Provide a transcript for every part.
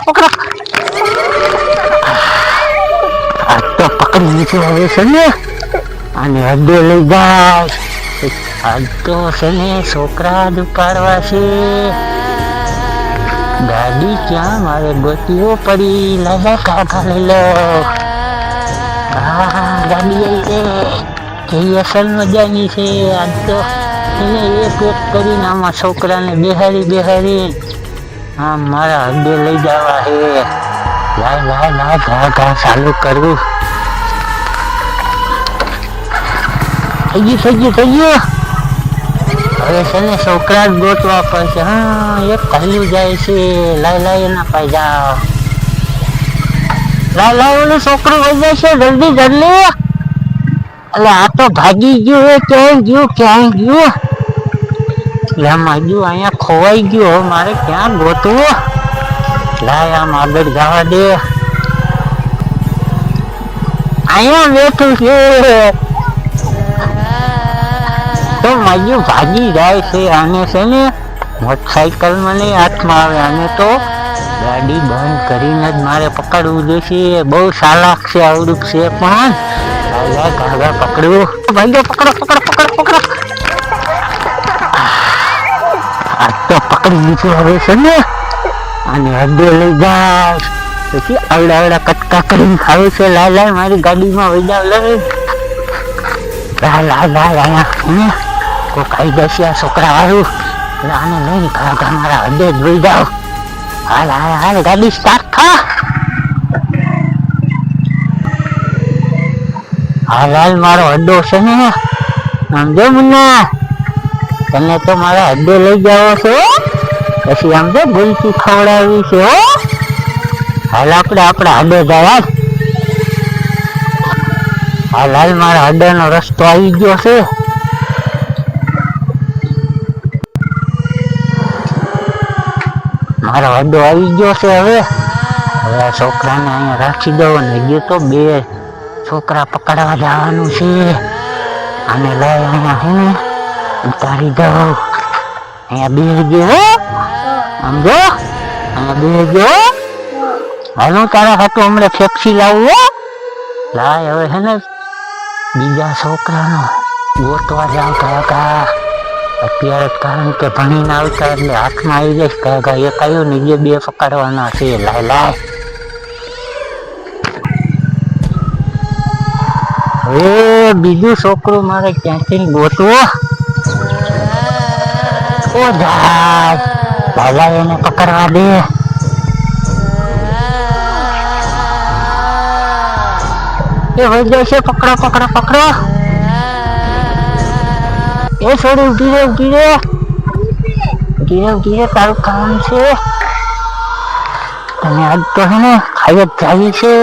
પકડો. આ તો પકડી લીધું હવે છે ને, આને અડ્ડે લઈ જાય. આજ તો છે ને છોકરા જ ઉપાડવા છે. ગાડી ક્યાં મારે ગોતીઓ પડી. લાલા કાકા લઈ લો. હા ગાડી આવી છે, એ અસલ મજાની છે. આજ તો એને એક કરીને આમાં છોકરાને બેહારી આમ મારા અડ્ડે લઈ જવા હે. લાય ઘા ચાલુ કરવું. થઈ ગયું. હવે છે ને છોકરા જ ગોતવા પડશે. હા એક કહ્યું જાય છે. લાય એના પાસે જાઓ. લાય ઓલું છોકરું વહી જાય છે. જલ્દી એટલે આ તો ભાગી ગયું હે. ક્યાંય ગયું લેમાં ગયું. અહીંયા ખોવાઈ ગયું. હવે મારે ક્યાં ગોતવું. લાય આમ આગળ જવા દે. અહીંયા બેઠું છે તો મજુ ભાગી જાય છે. આને છે ને મોટરસાઇકલ મને હાથમાં આવે. આને તો ગાડી બંધ કરીને જ મારે પકડવું જોઈશે. બહુ ચાલાક છે, આવડું છે પણ કાગળ પકડવું. ભાઈ પકડો. આ તો પકડી લીધું હવે છે ને, આને અડ્ડે લઈ જાય. પછી આવડા કટકા કરીને ખાવું છે. લાય મારી ગાડીમાં વહી જાવ. લાય કોઈ ખાઈ જશે આ છોકરા વાળું. આને લઈને મારા અડ્ડે જ વહી જાવ. હાલ ગાડી સ્ટાર્ટ થા. હાલ મારો અડ્ડો છે ને, સમજો મુન્ના, તને તો મારા અડ્ડે લઈ જાવ છે. પછી આમ તો ભૂલથી ખવડાવી છે. હાલ આપણે આપણા અડ્ડે જાય. હાલ મારા અડ્ડાનો રસ્તો આવી ગયો છે. મારો અડ્ડો આવી ગયો છે. હવે આ છોકરાને અહીંયા રાખી દઉં ને હજી તો 2 છોકરા પકડવા જવાનું છે. આને લઈ અહીંયા છે ને ઉતારી દઉં. અહીંયા બેસજો. સમજો, અહીંયા બેસજો. હાલું તારા હાથું હમણાં ફેક્સી લાવું. લાય હવે છે ને બીજા છોકરાનો ગોતવા જાવ કાકા. અત્યારે કારણ કે ભણીને આવતા એટલે હાથમાં આવી જઈશ કાકા. એક આવ્યું ને જે 2 પકડવાના છે. લાય હવે બીજું છોકરું મારે ક્યાંથી ગોતવું. ઓ જાય લાલા એને પકડવા દે. એ વહી જાય છે. પકડો. એ છોડી ઉભી રે. તારું કામ છે. તને આજ તો હે ને ખાઈ જ જાય છે.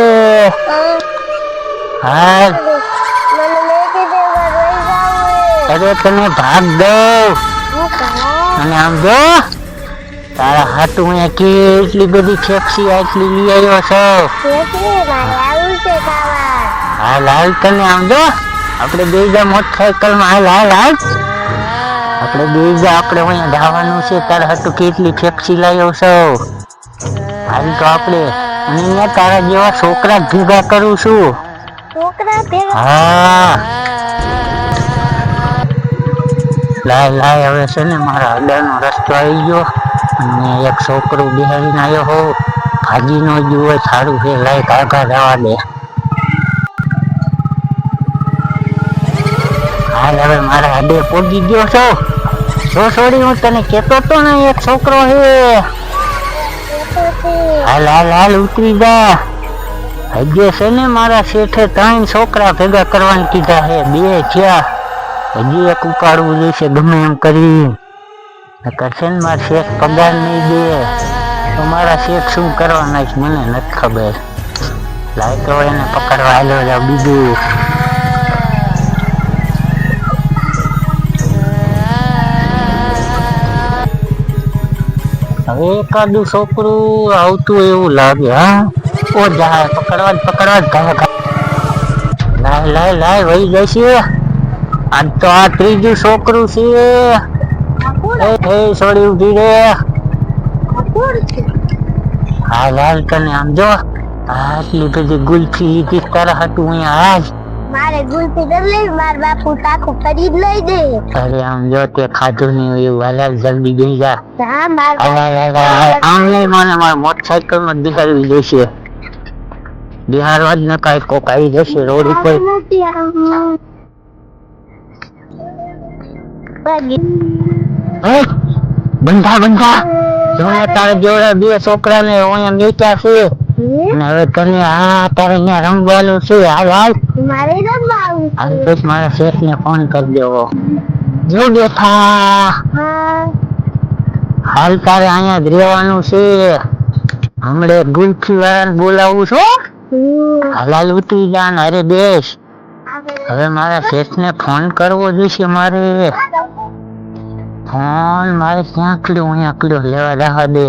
હા અરે તને ભાગ દઉં. અને આમ જો તારા હાથું અહીંયા કેટલી બધી ફેક્સી આટલી લઈ આવ્યો છો. હાલ તને આમ જો આપણે બેજા મોટરસાઇકલમાં. હાલ આપણે બેજા. આપણે અહીંયા જવાનું છે. તારા હાથું કેટલી ફેક્સી લાવ્યો છો. હાલ તો આપણે અહીંયા તારા જેવા છોકરા ભેગા કરું છું. હા લાય હવે છે ને મારા અડ્ડાનો રસ્તો આવી ગયો. અને એક છોકરો બિહારીને આવ્યો હો. ભાગી નો જુએ સારું છે. લાય કાકા જવા દે. હાલ હવે મારા અડ્ડે પહોંચી ગયો છો. છોડી હું તને કેતો તો ને એક છોકરો છે. હાલ ઉતરી જા. હજે છે ને મારા શેઠે 3 છોકરા ભેગા કરવાની કીધા છે. 2 થયા. હજી એક ઉપાડવું જોઈશે ગમે એમ કરી. કરશે ને મારા શેઠ પગાર નહીં દે તો મારા શેઠ શું કરવાના છે મને નથી ખબર. લાય તો એને પકડવા આવેલો જાવ બીજું. હવે એકાદું છોકરું આવતું એવું લાગે. હા ઓ જાય પકડવા જ લાય વહી જશે. આજ તો આ 3જું છોકરું છે. છોડી ઉભી રે. હાલ હાલ તને આમ જો આટલી બધી ગુલ્ફી લીધી તારા હતું અહીંયા હાલ. મારે ગુલફી કરી લેવી, માર બાપુ ટાકું કરી જ લઈ દે. અરે આમ જો તે ખાધું નહીં હોય એવું હાલ જલ્દી ગઈ જા. હા માર આમ નહીં મને મારા મોટરસાયકલ માં બિહારવી જશે. બિહારવા જ ન કાંઈ કોક આવી જશે રોડ ઉપર. હે બંધા બંધા જોને તારે જેવડા બે છોકરાને અહીંયા મેચ્યા છે અને હવે તને આ તારે અહીંયા રમવાનું છે. હાલ હાલ મારે રમવાનું હાલ તો મારા શેઠને ફોન કરી દેવો. જો બેઠા હાલ તારે અહીંયા જ રહેવાનું છે. હમણે ગુલ્ફી વાળાને બોલાવું છું. હાલ ઉતરી જા ને અરે બેસ. હવે મારા શેઠને ફોન કરવો જોઈશે મારે. ફોન મારે ક્યાં કલ્યો અહીંયા કલ્યો લેવા રાહ દે.